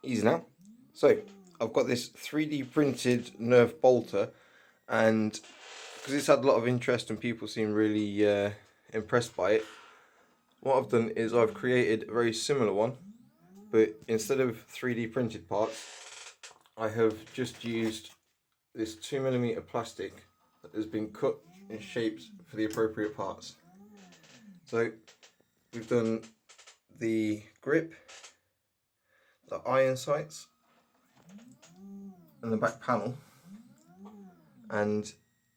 Easy now. So I've got this 3D printed Nerf bolter, and because it's had a lot of interest and people seem really impressed by it, what I've done is I've created a very similar one, but instead of 3D printed parts, I have just used this 2mm plastic that has been cut and shaped for the appropriate parts. So we've done the grip, the iron sights, and the back panel. And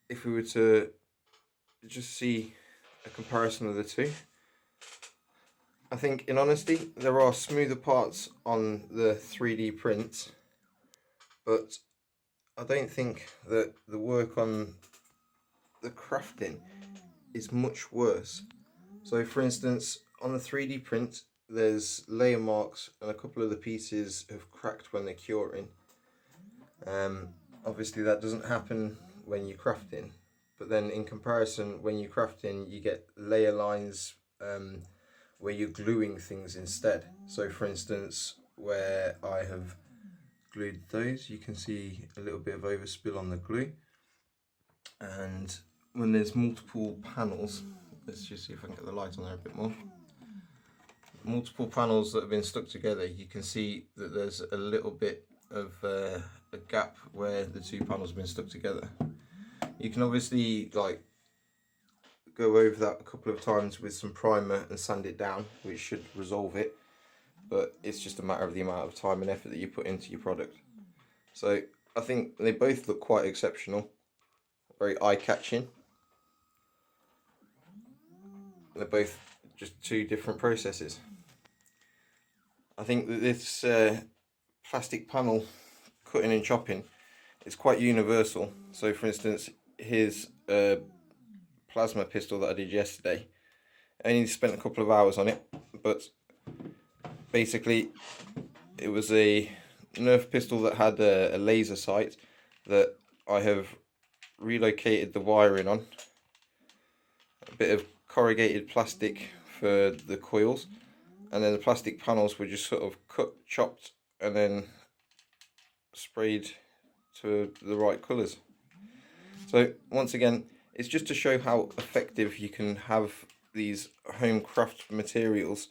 if we were to just see a comparison of the two, I think in honesty there are smoother parts on the 3D print, but I don't think that the work on the crafting is much worse. So for instance, on the 3D print there's layer marks and a couple of the pieces have cracked when they're curing. Obviously that doesn't happen when you're crafting, but then in comparison, when you're crafting you get layer lines where you're gluing things instead. So for instance, where I have glued those, you can see a little bit of overspill on the glue. And when there's multiple panels, let's just see if I can get the light on there a bit more. Multiple panels that have been stuck together, you can see that there's a little bit of a gap where the two panels have been stuck together. You can obviously like go over that a couple of times with some primer and sand it down, which should resolve it, but it's just a matter of the amount of time and effort that you put into your product. So I think they both look quite exceptional, very eye-catching. They're both just two different processes. I think that this plastic panel cutting and chopping is quite universal. So for instance, here's a plasma pistol that I did yesterday. I only spent a couple of hours on it, but basically it was a Nerf pistol that had a laser sight that I have relocated the wiring on, a bit of corrugated plastic for the coils, and then the plastic panels were just sort of cut, chopped, and then sprayed to the right colours. So once again, it's just to show how effective you can have these home craft materials,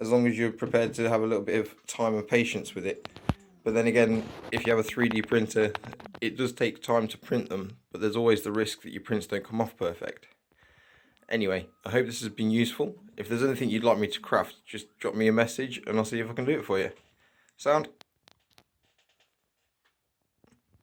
as long as you're prepared to have a little bit of time and patience with it. But then again, if you have a 3D printer, it does take time to print them, but there's always the risk that your prints don't come off perfect. Anyway, I hope this has been useful. If there's anything you'd like me to craft, just drop me a message and I'll see if I can do it for you. Sound?